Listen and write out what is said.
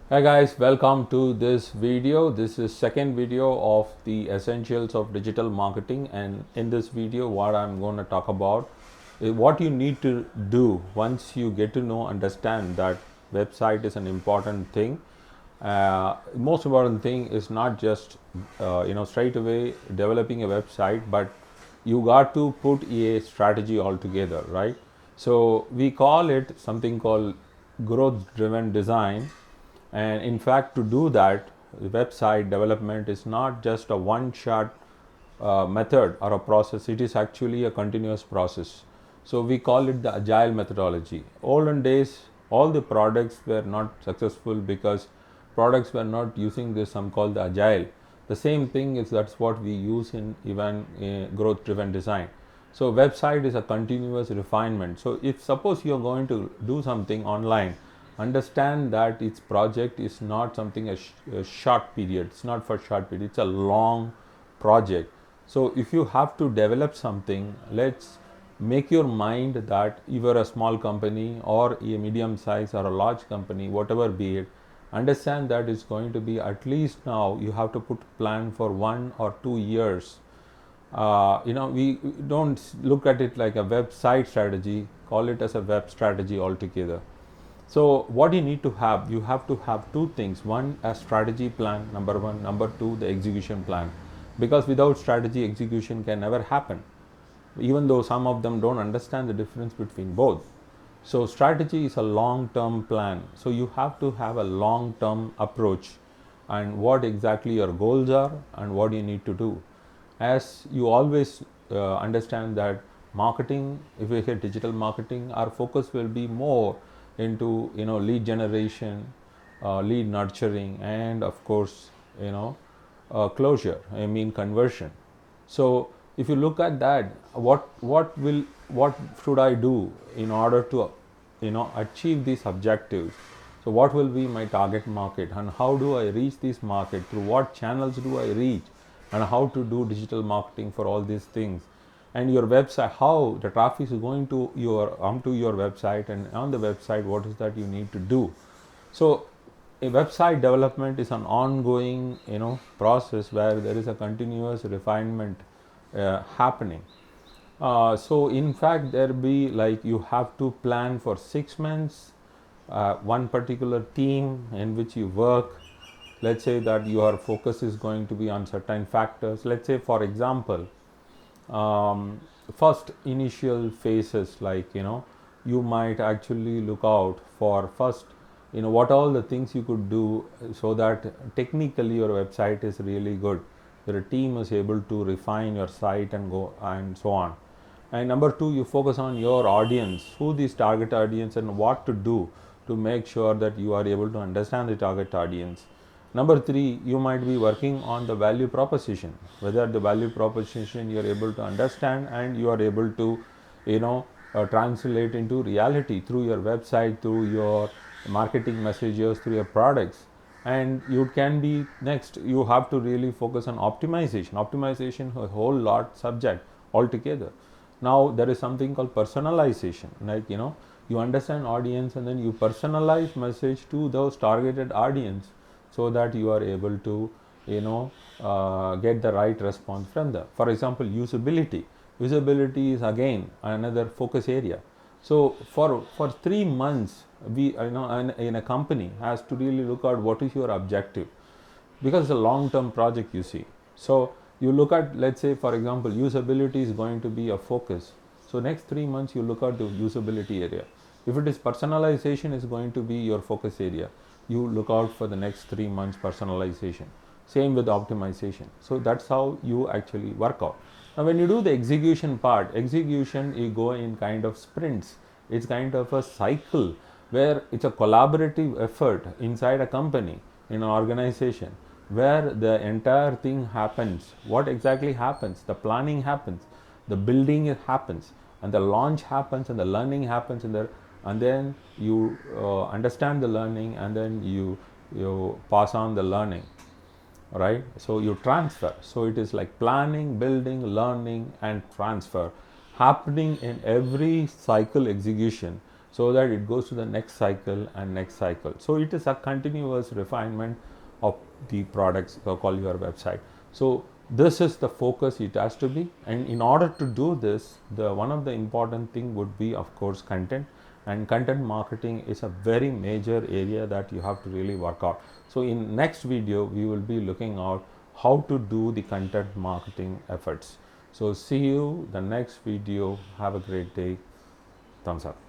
Hi guys, welcome to this video. This is second video of the essentials of digital marketing, and in this video what I'm going to talk about is what you need to do once you get to know, understand that website is an important thing. Most important thing is not just straight away developing a website, but you got to put a strategy altogether, right? So we call it something called growth driven design, and in fact, to do that, the website development is not just a one shot method or a process, it is actually a continuous process. So we call it the agile methodology. Olden days, all the products were not successful because products were not using this some called the agile. The same thing is that's what we use in even growth driven design. So website is a continuous refinement. So if suppose you are going to do something online, understand that its project is not something a short period. It's not for short period, it's a long project. So if you have to develop something, let's make your mind that you are a small company or a medium size or a large company, whatever be it, understand that it's going to be at least now you have to put plan for 1 or 2 years. We don't look at it like a website strategy, call it as a web strategy altogether. So what you have to have two things: one, a strategy plan, number one; number two, the execution plan. Because without strategy, execution can never happen, even though some of them don't understand the difference between both. So strategy is a long term plan, so you have to have a long term approach and what exactly your goals are and what you need to do. As you always understand that marketing, if we hit digital marketing, our focus will be more into lead generation, lead nurturing, and of course closure, I mean conversion. So if you look at that, what should I do in order to achieve these objectives? So what will be my target market, and how do I reach this market? Through what channels do I reach, and how to do digital marketing for all these things? And your website, how the traffic is going to your onto your website, and on the website what is that you need to do? So a website development is an ongoing process where there is a continuous refinement happening. So in fact there be like you have to plan for 6 months, one particular team in which you work. Let's say that your focus is going to be on certain factors. Let's say for example, first initial phases, like you might actually look out for first what all the things you could do so that technically your website is really good, your team is able to refine your site and go and so on. And number two, you focus on your audience, who this target audience, and what to do to make sure that you are able to understand the target audience. Number three, you might be working on the value proposition, whether the value proposition you are able to understand and you are able to translate into reality through your website, through your marketing messages, through your products. And you can be next, you have to really focus on optimization, a whole lot subject altogether. Now there is something called personalization, like you understand audience and then you personalize message to those targeted audience so that you are able to get the right response from them. For example, usability is again another focus area. So for 3 months, we in a company has to really look at what is your objective, because it's a long term project, you see. So you look at, let's say for example, usability is going to be a focus. So next 3 months you look at the usability area. If it is personalization is going to be your focus area, you look out for the next 3 months personalization. Same with optimization. So that's how you actually work out. Now when you do the execution part, execution you go in kind of sprints. It's kind of a cycle where it's a collaborative effort inside a company, in an organization, where the entire thing happens. What exactly happens? The planning happens, the building happens, and the launch happens, and the learning happens, and then you understand the learning, and then you pass on the learning, right? So you transfer. So it is like planning, building, learning, and transfer happening in every cycle execution. so that it goes to the next cycle and next cycle. So it is a continuous refinement of the products or call your website. So this is the focus it has to be, and in order to do this, the one of the important thing would be of course content, and content marketing is a very major area that you have to really work out. So in next video we will be looking out how to do the content marketing efforts. So see you the next video. Have a great day. Thumbs up.